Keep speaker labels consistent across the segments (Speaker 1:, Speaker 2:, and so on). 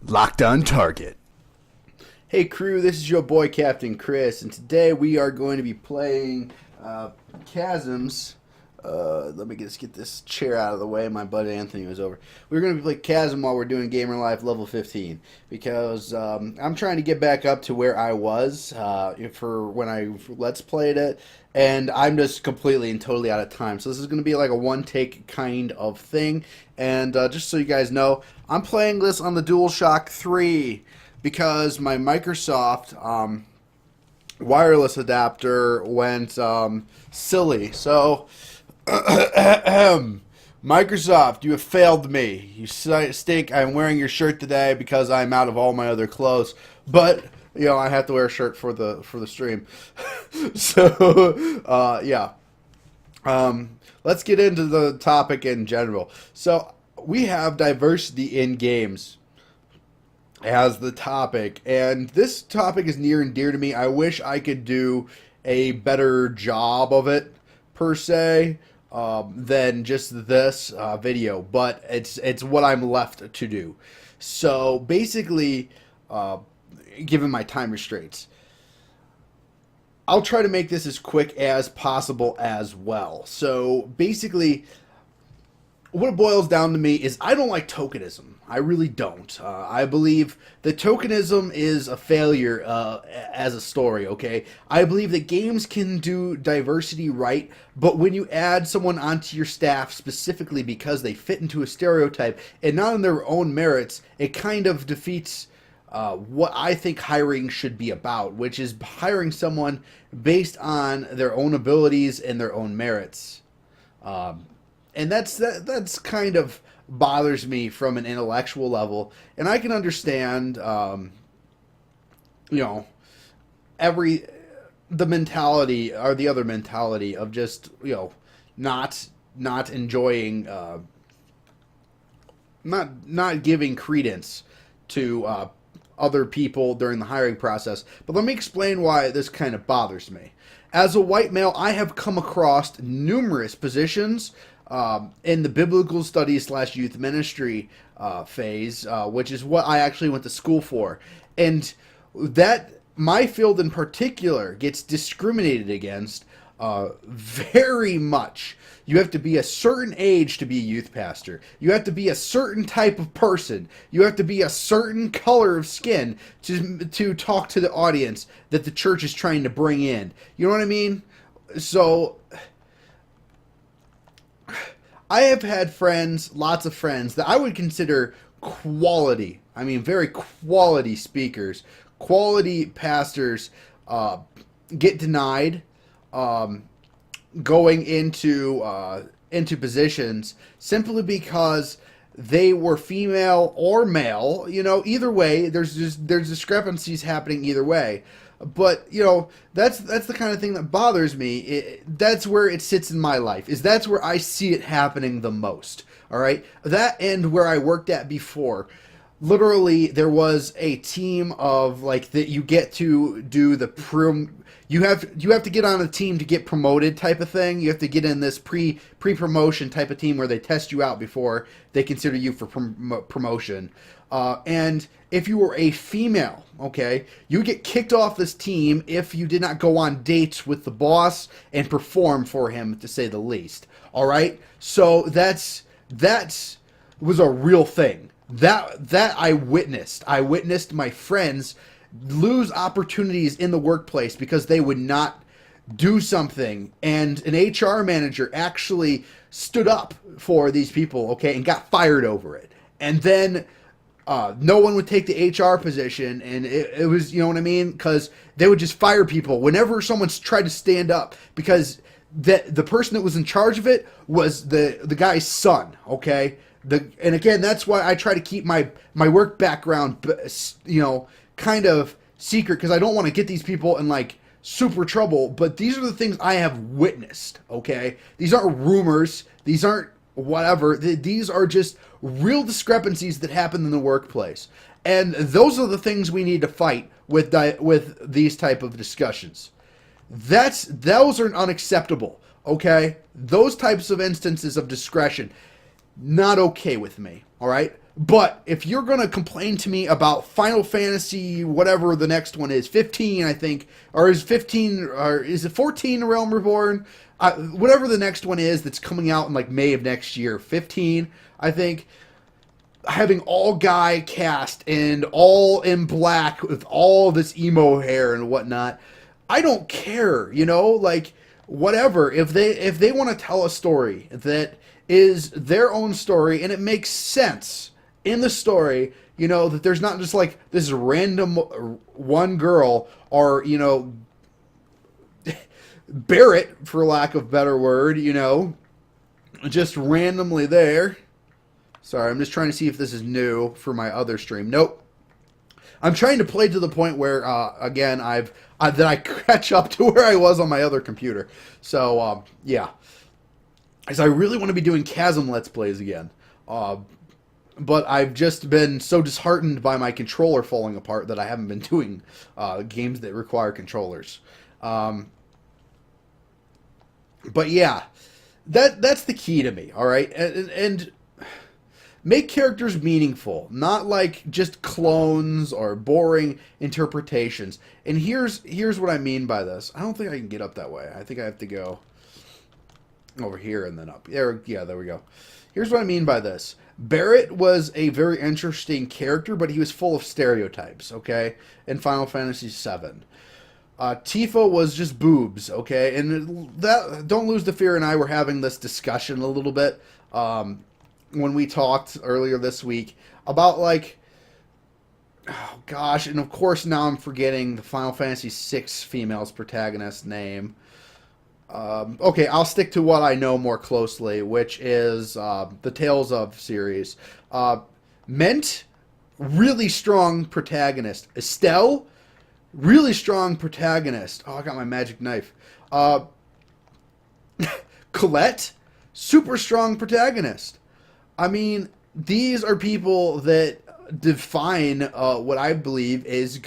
Speaker 1: Locked on target.
Speaker 2: Hey crew, this is your boy Captain Chris, and today we are going to be playing Chasms. Let me just get this chair out of the way. My buddy Anthony was over. We're going to be playing Chasm while we're doing Gamerlife Level 15 because I'm trying to get back up to where I was for when I Let's Played it, and I'm just completely and totally out of time. So this is going to be like a one-take kind of thing, and just so you guys know, I'm playing this on the DualShock 3 because my Microsoft wireless adapter went silly. So, Microsoft, you have failed me. You stink. I'm wearing your shirt today because I'm out of all my other clothes. But I have to wear a shirt for the stream. So, yeah. Let's get into the topic in general. So, we have diversity in games as the topic, and this topic is near and dear to me. I wish I could do a better job of it, per se, than just this video, but it's what I'm left to do. So basically, given my time restraints, I'll try to make this as quick as possible as well. So basically, what it boils down to me is I don't like tokenism. I really don't. I believe that tokenism is a failure as a story, okay? I believe that games can do diversity right, but when you add someone onto your staff specifically because they fit into a stereotype and not on their own merits, it kind of defeats what I think hiring should be about, which is hiring someone based on their own abilities and their own merits. And that's kind of bothers me from an intellectual level, and I can understand, the mentality or the other mentality of just not enjoying, not giving credence to other people during the hiring process. But let me explain why this kind of bothers me. As a white male, I have come across numerous positions in the biblical studies / youth ministry phase, which is what I actually went to school for. And that, my field in particular, gets discriminated against very much. You have to be a certain age to be a youth pastor. You have to be a certain type of person. You have to be a certain color of skin to talk to the audience that the church is trying to bring in. You know what I mean? So I have had friends, lots of friends, that I would consider quality, I mean very quality speakers, quality pastors, get denied going into positions simply because they were female or male. Either way, there's discrepancies happening either way. But that's the kind of thing that bothers me. That's where it sits in my life. That's where I see it happening the most. All right, that and where I worked at before. Literally, there was a team of that you get to do the you have to get on a team to get promoted type of thing. You have to get in this pre-promotion type of team where they test you out before they consider you for promotion. And if you were a female, okay, you get kicked off this team if you did not go on dates with the boss and perform for him, to say the least. All right, so that was a real thing. That I witnessed. I witnessed my friends lose opportunities in the workplace because they would not do something, and an HR manager actually stood up for these people, okay, and got fired over it. And then no one would take the HR position, and it was, you know what I mean? Because they would just fire people whenever someone's tried to stand up, because the person that was in charge of it was the guy's son, okay? And again, that's why I try to keep my work background, kind of secret, because I don't want to get these people in super trouble. But these are the things I have witnessed, okay? These aren't rumors. These aren't whatever. These are just real discrepancies that happen in the workplace. And those are the things we need to fight with these type of discussions. Those are unacceptable, okay? Those types of instances of discretion. not okay with me, all right? But if you're going to complain to me about Final Fantasy, whatever the next one is, 15, I think, or is 15, or is it 14 Realm Reborn? Whatever the next one is that's coming out in like May of next year, 15, I think, having all guy cast and all in black with all this emo hair and whatnot, I don't care, you know, like whatever. If they want to tell a story that is their own story and it makes sense in the story, you know, that there's not just like this random one girl or, you know, Barrett, for lack of a better word, you know, just randomly there. Sorry, I'm just trying to see if this is new for my other stream. Nope. I'm trying to play to the point where, again, that I catch up to where I was on my other computer. So, yeah. Because I really want to be doing Chasm Let's Plays again. But I've just been so disheartened by my controller falling apart that I haven't been doing games that require controllers. But yeah, that's the key to me, all right? And make characters meaningful, not like just clones or boring interpretations. And here's what I mean by this. I don't think I can get up that way. I think I have to go over here and then up. There, yeah, there we go. Here's what I mean by this. Barrett was a very interesting character, but he was full of stereotypes, okay, in Final Fantasy VII. Tifa was just boobs, okay? And that, don't lose the fear, and I were having this discussion a little bit when we talked earlier this week about, like, oh gosh, and of course now I'm forgetting the Final Fantasy VI female's protagonist name. Okay, I'll stick to what I know more closely, which is the Tales of series. Ment, really strong protagonist. Estelle, really strong protagonist. Oh, I got my magic knife. Colette, super strong protagonist. I mean, these are people that define what I believe is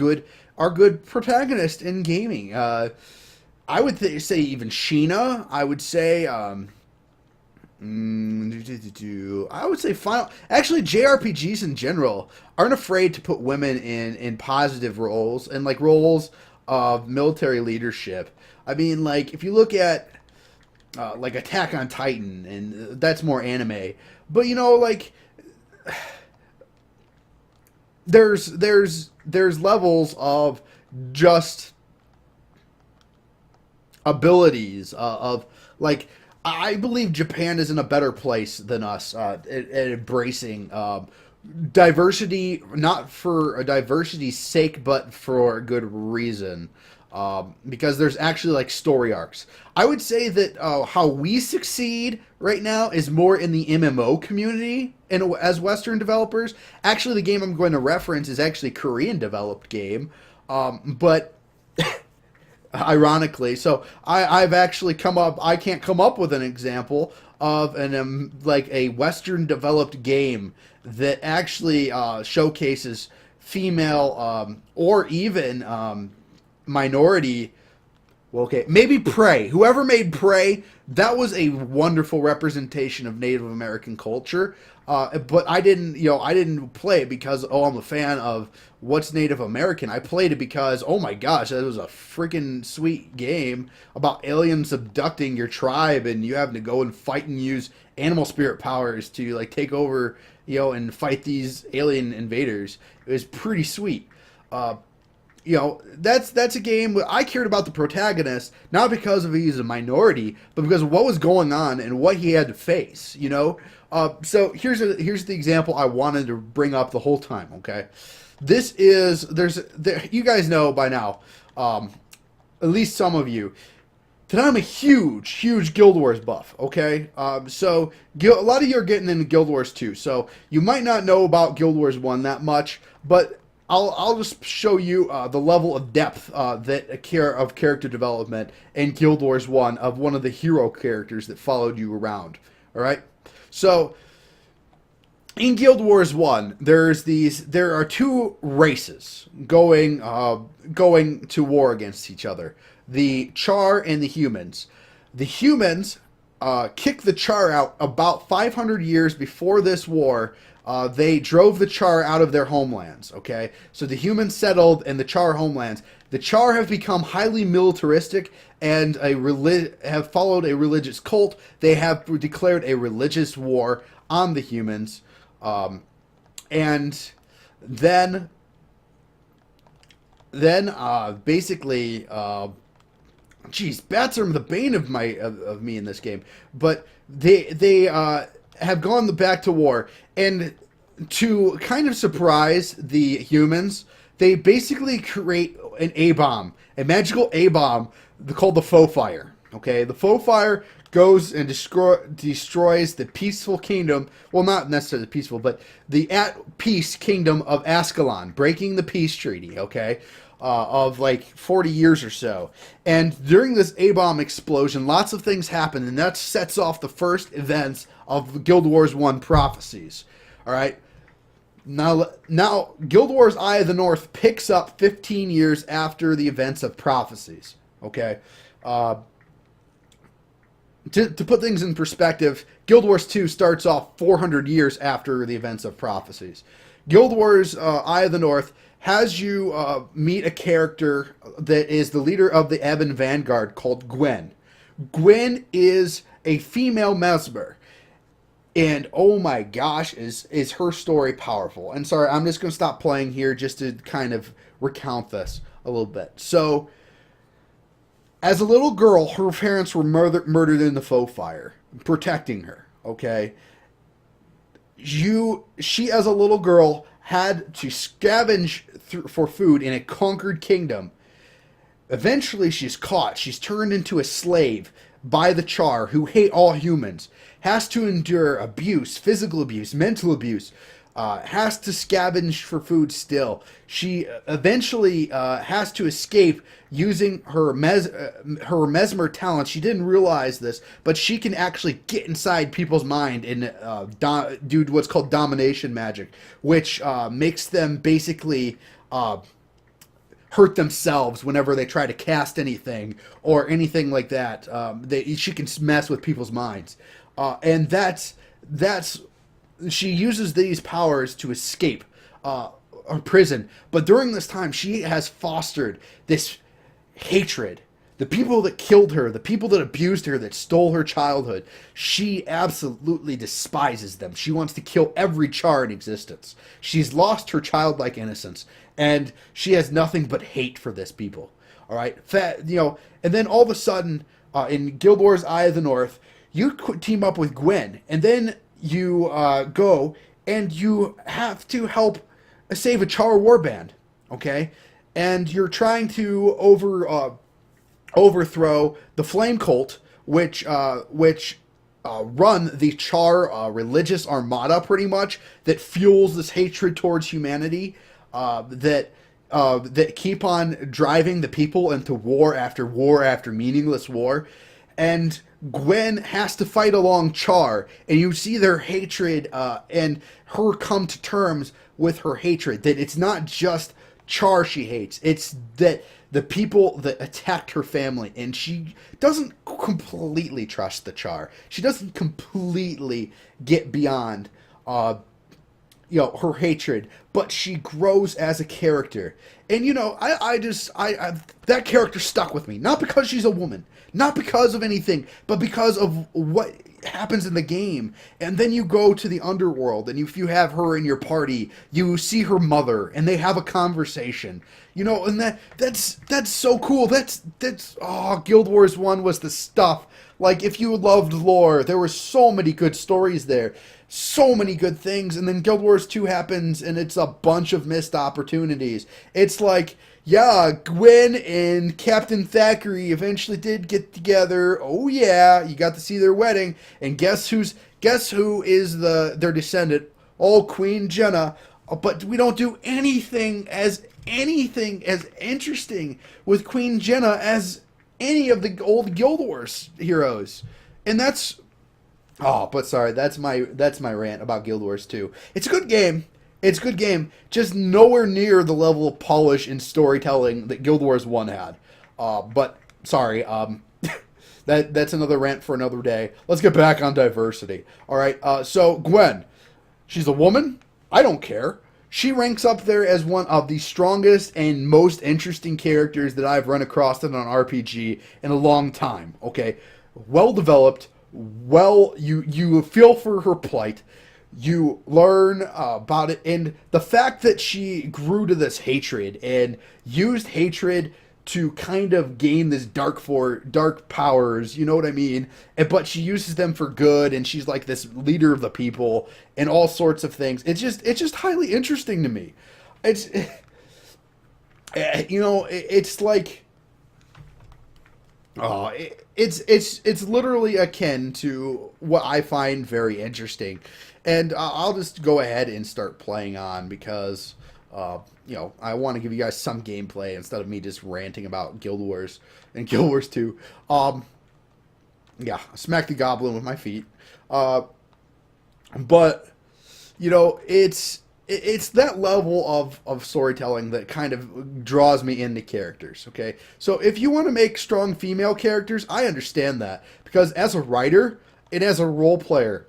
Speaker 2: are good protagonists in gaming. I would say even Sheena. I would say, I would say Final. Actually, JRPGs in general aren't afraid to put women in positive roles and like roles of military leadership. I mean, like if you look at like Attack on Titan, and that's more anime. But you know, like there's levels of just abilities of like I believe Japan is in a better place than us at embracing diversity, not for a diversity's sake, but for a good reason. Because there's actually like story arcs. I would say that how we succeed right now is more in the MMO community and as Western developers. Actually, the game I'm going to reference is actually a Korean developed game, but ironically, so I've actually I can't come up with an example of like a Western developed game that actually showcases female or even minority. Well, okay, maybe Prey. Whoever made Prey, that was a wonderful representation of Native American culture. But I didn't play it because, oh, I'm a fan of what's Native American. I played it because, oh my gosh, that was a freaking sweet game about aliens abducting your tribe and you having to go and fight and use animal spirit powers to like take over, and fight these alien invaders. It was pretty sweet. That's a game where I cared about the protagonist, not because of he's a minority, but because of what was going on and what he had to face, So here's the example I wanted to bring up the whole time, okay? You guys know by now, at least some of you, that I'm a huge Guild Wars buff, okay? So a lot of you are getting into Guild Wars 2, so you might not know about Guild Wars 1 that much, but I'll just show you the level of depth of character development in Guild Wars 1 of one of the hero characters that followed you around. All right, so in Guild Wars 1, there are two races going to war against each other: the Char and the humans. The humans kicked the Char out about 500 years before this war. They drove the Char out of their homelands. Okay, so the humans settled in the Char homelands. The Char have become highly militaristic and have followed a religious cult. They have declared a religious war on the humans, and then basically. Geez, bats are the bane of me in this game. But they have gone back to war, and to kind of surprise the humans, they basically create an A-bomb, a magical A-bomb called the Faux Fire. Okay, the Faux Fire goes and destroys the peaceful kingdom. Well, not necessarily peaceful, but the at-peace kingdom of Ascalon, breaking the peace treaty. Okay. Of like 40 years or so. And during this A-bomb explosion, lots of things happen, and that sets off the first events of Guild Wars 1 prophecies. Alright? Now, Guild Wars Eye of the North picks up 15 years after the events of prophecies. Okay? To put things in perspective, Guild Wars 2 starts off 400 years after the events of prophecies. Guild Wars Eye of the North has you meet a character that is the leader of the Ebon Vanguard called Gwen. Gwen is a female mesmer. And oh my gosh, is her story powerful. And sorry, I'm just going to stop playing here just to kind of recount this a little bit. So, as a little girl, her parents were murdered in the Faux Fire, protecting her, okay? She, as a little girl, had to scavenge for food in a conquered kingdom. Eventually, she's caught. She's turned into a slave by the Char, who hate all humans. Has to endure abuse, physical abuse, mental abuse. Has to scavenge for food still. She eventually has to escape using her mesmer talent. She didn't realize this, but she can actually get inside people's mind and do what's called domination magic, which makes them basically hurt themselves whenever they try to cast anything or anything like that. She can mess with people's minds, and that's she uses these powers to escape prison. But during this time, she has fostered this hatred. The people that killed her, the people that abused her, that stole her childhood, she absolutely despises them. She wants to kill every Char in existence. She's lost her childlike innocence, and she has nothing but hate for this people. All right, and then all of a sudden, in Guild Wars Eye of the North, you team up with Gwen, and then you go and you have to help save a Char warband, okay? And you're trying to overthrow the Flame Cult, which run the Char religious armada, pretty much, that fuels this hatred towards humanity, that keep on driving the people into war after meaningless war. And Gwen has to fight along Char, and you see their hatred and her come to terms with her hatred, that it's not just Char she hates, it's that the people that attacked her family, and she doesn't completely trust the Char. She doesn't completely get beyond her hatred, but she grows as a character. And that character stuck with me, not because she's a woman, not because of anything, but because of what happens in the game. And then you go to the underworld, and if you have her in your party, you see her mother, and they have a conversation. And that's so cool. Guild Wars 1 was the stuff. Like, if you loved lore, there were so many good stories there. So many good things. And then Guild Wars 2 happens, and it's a bunch of missed opportunities. It's like, yeah, Gwen and Captain Thackeray eventually did get together. Oh yeah, you got to see their wedding. And guess who is their descendant? Oh, Queen Jenna. But we don't do anything as interesting with Queen Jenna as any of the old Guild Wars heroes. And that's my rant about Guild Wars 2. It's a good game. Just nowhere near the level of polish and storytelling that Guild Wars 1 had. That's another rant for another day. Let's get back on diversity. All right. So Gwen, she's a woman. I don't care. She ranks up there as one of the strongest and most interesting characters that I've run across in an RPG in a long time. Okay, well developed. Well, you feel for her plight. You learn about it, and the fact that she grew to this hatred and used hatred to kind of gain this dark powers, you know what I mean? But she uses them for good, and she's like this leader of the people and all sorts of things. It's just highly interesting to me. It's it's like it's literally akin to what I find very interesting, and I'll just go ahead and start playing on because I want to give you guys some gameplay instead of me just ranting about Guild Wars and Guild Wars 2. Yeah, smack the goblin with my feet. But it's that level of storytelling that kind of draws me into characters. Okay, so if you want to make strong female characters, I understand that because as a writer and as a role player,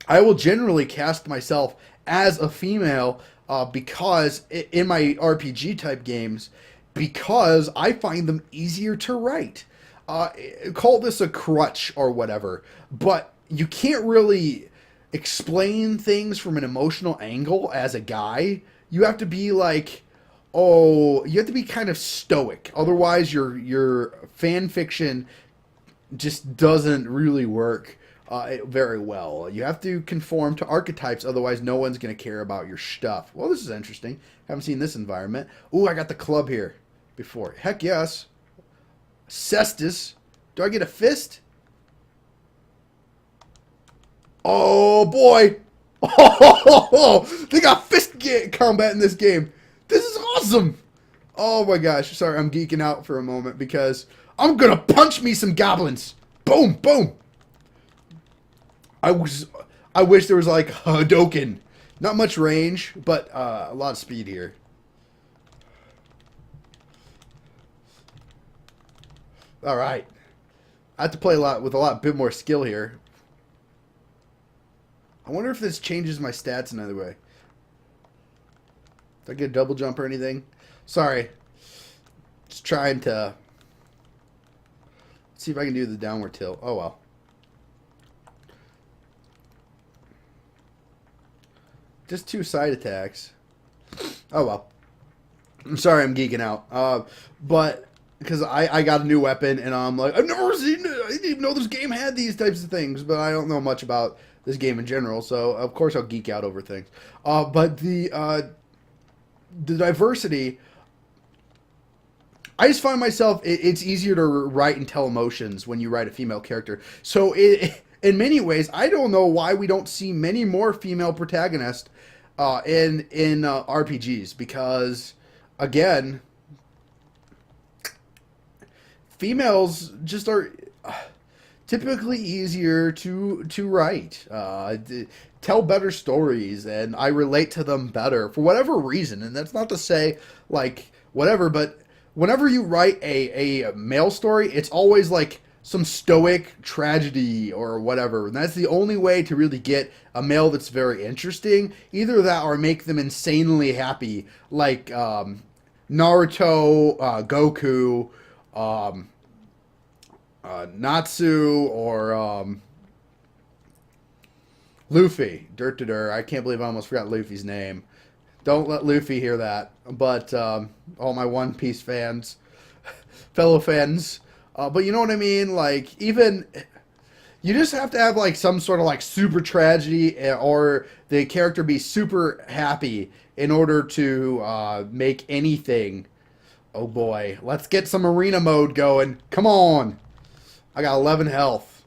Speaker 2: I will generally cast myself as a female because in my RPG type games, because I find them easier to write. Call this a crutch or whatever, but you can't really explain things from an emotional angle as a guy. You have to be like, you have to be kind of stoic. Otherwise, your fan fiction just doesn't really work very well. You have to conform to archetypes, otherwise no one's going to care about your stuff. Well, this is interesting. Haven't seen this environment. Ooh, I got the club here before. Heck yes. Cestus. Do I get a fist? Oh, boy. Oh, they got fist combat in this game. This is awesome. Oh, my gosh. Sorry, I'm geeking out for a moment because I'm going to punch me some goblins. Boom, boom. I wish there was like Hadoken. Not much range, but a lot of speed here. All right. I have to play with a bit more skill here. I wonder if this changes my stats another way. Did I get a double jump or anything? Sorry. Just trying to see if I can do the downward tilt. Oh, well. Just 2 side attacks. Oh, well. I'm sorry I'm geeking out. But because I got a new weapon, and I'm like, I've never seen it. I didn't even know this game had these types of things, but I don't know much about this game in general, so of course I'll geek out over things. But the diversity, I just find myself, it's easier to write and tell emotions when you write a female character. So in many ways, I don't know why we don't see many more female protagonists in RPGs, because again, females just are typically easier to write, tell better stories, and I relate to them better for whatever reason. And that's not to say like whatever, but whenever you write a male story, it's always like some stoic tragedy or whatever. And that's the only way to really get a male that's very interesting. Either that or make them insanely happy, like Naruto, Goku, Natsu, or Luffy. I can't believe I almost forgot Luffy's name. Don't let Luffy hear that. But all my One Piece fans, fellow fans. But you know what I mean? Like, even you just have to have like some sort of like super tragedy, or the character be super happy in order to make anything. Oh boy, let's get some arena mode going. Come on. I got 11 health.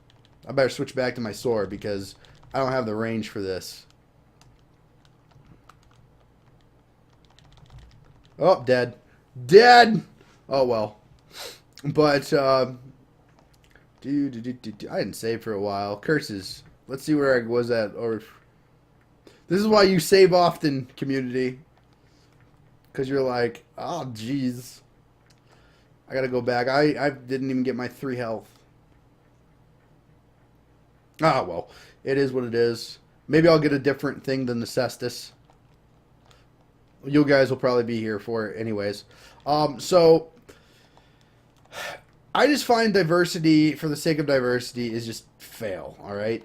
Speaker 2: I better switch back to my sword because I don't have the range for this. Oh, dead. Dead! Oh, well. But, I didn't save for a while. Curses. Let's see where I was at. Or this is why you save often, community. Because you're like, oh, jeez. I gotta go back. I didn't even get my 3 health. Ah, well, it is what it is. Maybe I'll get a different thing than the cestus. You guys will probably be here for it anyways. So I just find diversity for the sake of diversity is just fail. All right.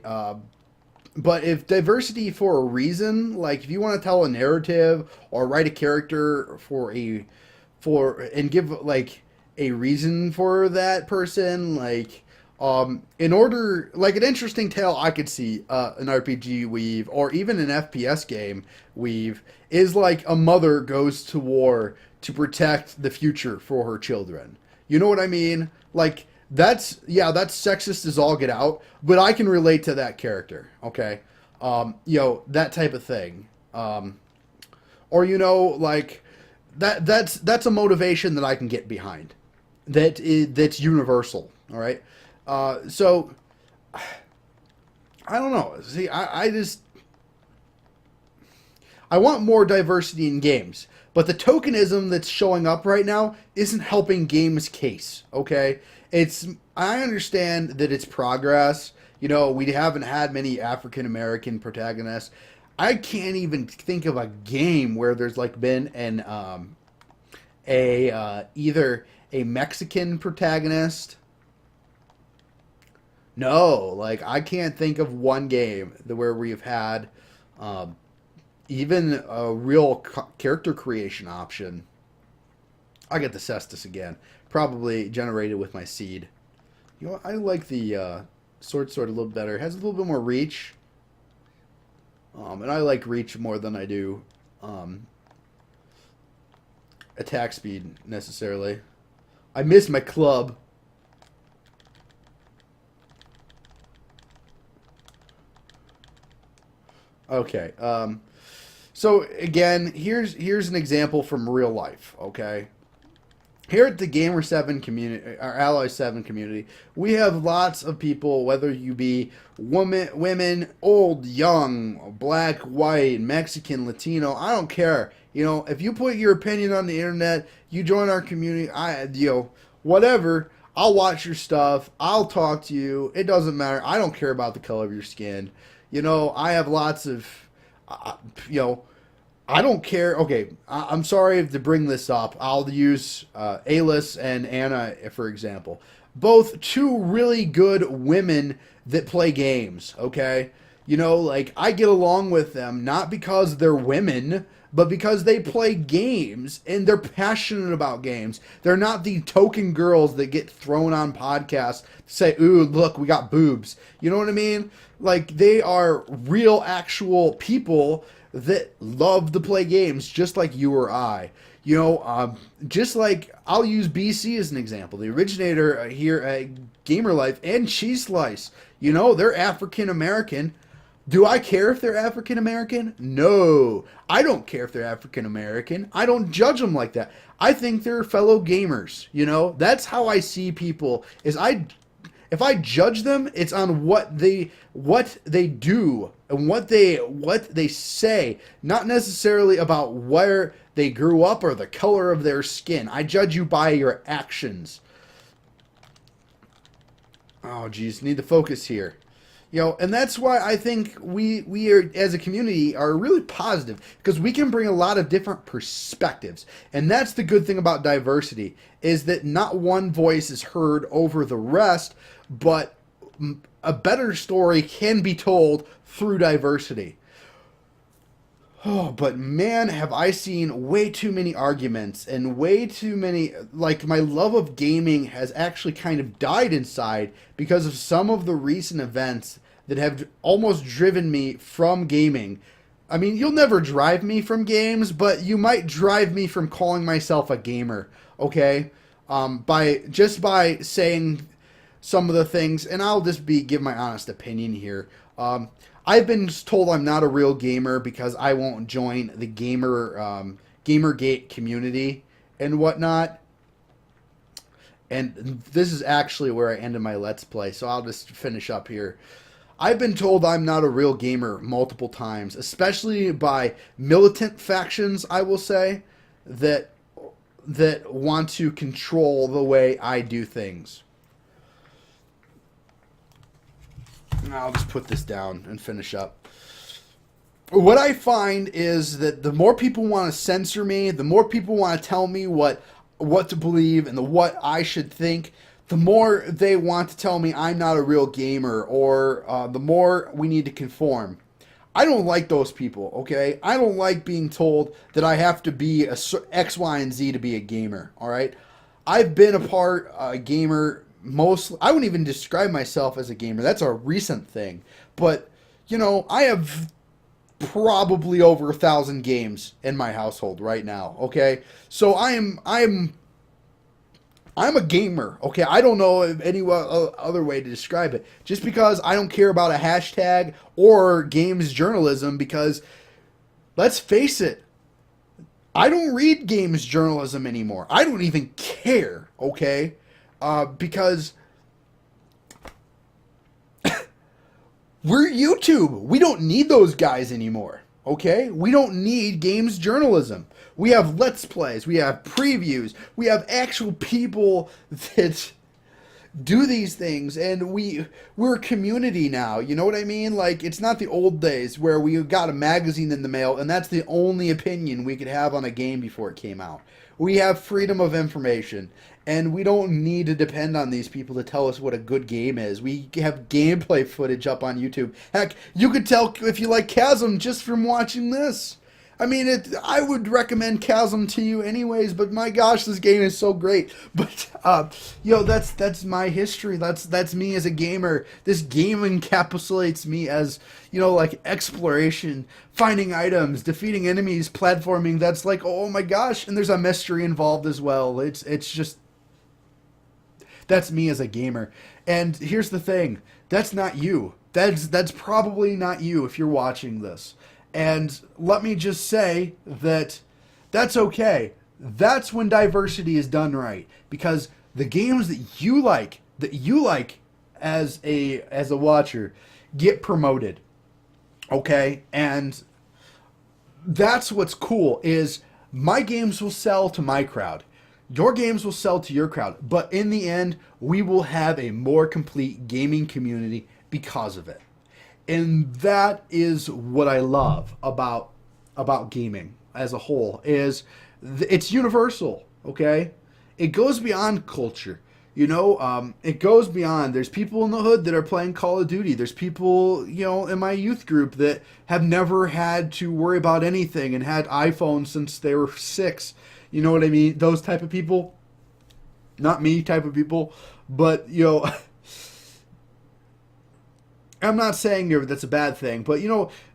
Speaker 2: But if diversity for a reason, like if you want to tell a narrative or write a character for and give like a reason for that person, like in order like an interesting tale I could see an RPG weave or even an FPS game weave is like a mother goes to war to protect the future for her children. You know what I mean? Like that's yeah, that's sexist as all get out, but I can relate to that character. Okay, that type of thing. Or like that's a motivation that I can get behind. That's universal. All right. So I don't know. See, I want more diversity in games, but the tokenism that's showing up right now isn't helping games' case. Okay, I understand that it's progress. We haven't had many African American protagonists. I can't even think of a game where there's like been an either a Mexican protagonist. No, like I can't think of one game where we've had um, even a real character creation option. I get the cestus again, probably generated with my seed. I like the sword a little better. It has a little bit more reach, and I like reach more than I do attack speed necessarily. I miss my club. Okay. So again, here's an example from real life. Okay. Here at the Gamer 7 community, our Ally 7 community, we have lots of people, whether you be women, old, young, black, white, Mexican, Latino, I don't care. If you put your opinion on the internet, you join our community, whatever, I'll watch your stuff, I'll talk to you, it doesn't matter, I don't care about the color of your skin. I have lots of, you know, I don't care. Okay, I'm sorry to bring this up. I'll use Alice and Anna, for example. Both two really good women that play games, okay? Like, I get along with them not because they're women, but because they play games and they're passionate about games. They're not the token girls that get thrown on podcasts to say, ooh, look, we got boobs. You know what I mean? Like, they are real, actual people that love to play games just like you or I. Just like I'll use BC as an example, the originator here at Gamerlife and Cheese Slice. They're African American. Do I care if they're African American? No. I don't care if they're African American. I don't judge them like that. I think they're fellow gamers. That's how I see people. If I judge them, it's on what they do and what they say, not necessarily about where they grew up or the color of their skin. I judge you by your actions. Oh, geez, need to focus here. And that's why I think we are, as a community, are really positive because we can bring a lot of different perspectives. And that's the good thing about diversity is that not one voice is heard over the rest, but a better story can be told through diversity. Oh, but man, have I seen way too many arguments and way too many, like my love of gaming has actually kind of died inside because of some of the recent events that have almost driven me from gaming. I mean, you'll never drive me from games, but you might drive me from calling myself a gamer, okay? By saying some of the things, and I'll just give my honest opinion here. I've been told I'm not a real gamer because I won't join the Gamergate community and whatnot. And this is actually where I ended my Let's Play, so I'll just finish up here. I've been told I'm not a real gamer multiple times, especially by militant factions, I will say, that want to control the way I do things. I'll just put this down and finish up. What I find is that the more people want to censor me, the more people want to tell me what to believe and what I should think, the more they want to tell me I'm not a real gamer, or the more we need to conform. I don't like those people, okay? I don't like being told that I have to be X, Y, and Z to be a gamer, all right? I've been a gamer mostly. I wouldn't even describe myself as a gamer. That's a recent thing. But, I have probably over 1,000 games in my household right now, okay? So I'm a gamer, okay? I don't know any other way to describe it. Just because I don't care about a hashtag or games journalism, because let's face it, I don't read games journalism anymore. I don't even care, okay? Because we're YouTube. We don't need those guys anymore, okay? We don't need games journalism. We have Let's Plays. We have previews. We have actual people that do these things, and we're a community now. You know what I mean? Like, it's not the old days where we got a magazine in the mail and that's the only opinion we could have on a game before it came out. We have freedom of information, and we don't need to depend on these people to tell us what a good game is. We have gameplay footage up on YouTube. Heck, you could tell if you like Chasm just from watching this. I mean, I would recommend Chasm to you anyways, but my gosh, this game is so great. But, that's my history. That's me as a gamer. This game encapsulates me as, like exploration, finding items, defeating enemies, platforming. That's like, oh my gosh, and there's a mystery involved as well. It's just, that's me as a gamer. And here's the thing, that's not you. That's probably not you if you're watching this. And let me just say that that's okay. That's when diversity is done right, because the games that you like as a watcher get promoted. Okay? And that's what's cool, is my games will sell to my crowd. Your games will sell to your crowd. But in the end, we will have a more complete gaming community because of it. And that is what I love about gaming as a whole, is it's universal, okay? It goes beyond culture. It goes beyond. There's people in the hood that are playing Call of Duty. There's people, in my youth group that have never had to worry about anything and had iPhones since they were 6. You know what I mean? Those type of people. Not me type of people. But, I'm not saying that's a bad thing, but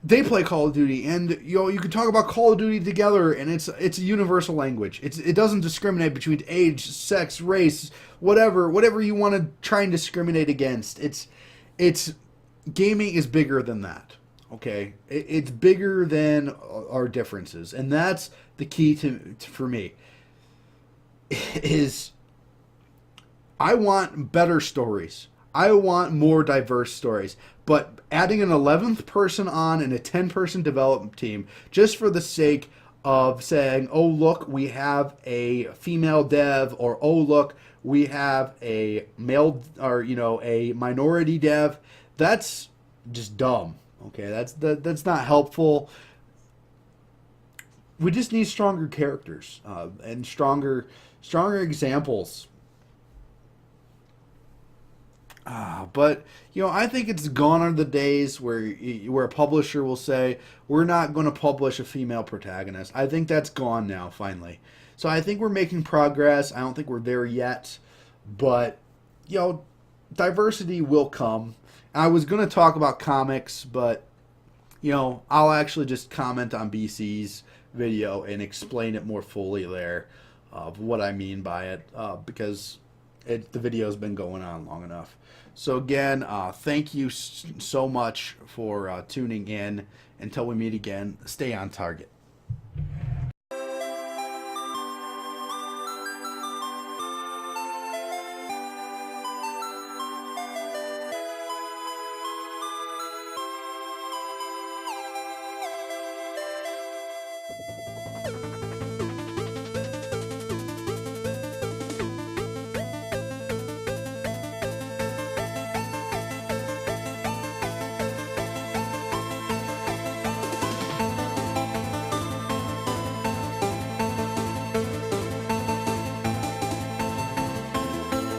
Speaker 2: they play Call of Duty, and you can talk about Call of Duty together, and it's a universal language. It doesn't discriminate between age, sex, race, whatever you want to try and discriminate against. It's gaming is bigger than that. Okay, it's bigger than our differences, and that's the key for me. Is I want better stories. I want more diverse stories. But adding an 11th person on and a 10-person development team just for the sake of saying, oh, look, we have a female dev, or oh, look, we have a male, or, a minority dev, that's just dumb. Okay, that's not helpful. We just need stronger characters and stronger examples. But I think it's gone are the days where a publisher will say, we're not going to publish a female protagonist. I think that's gone now, finally. So I think we're making progress. I don't think we're there yet, but diversity will come. I was going to talk about comics, but I'll actually just comment on BC's video and explain it more fully there of what I mean by it, because the video's been going on long enough. So again, thank you so much for tuning in. Until we meet again, stay on target.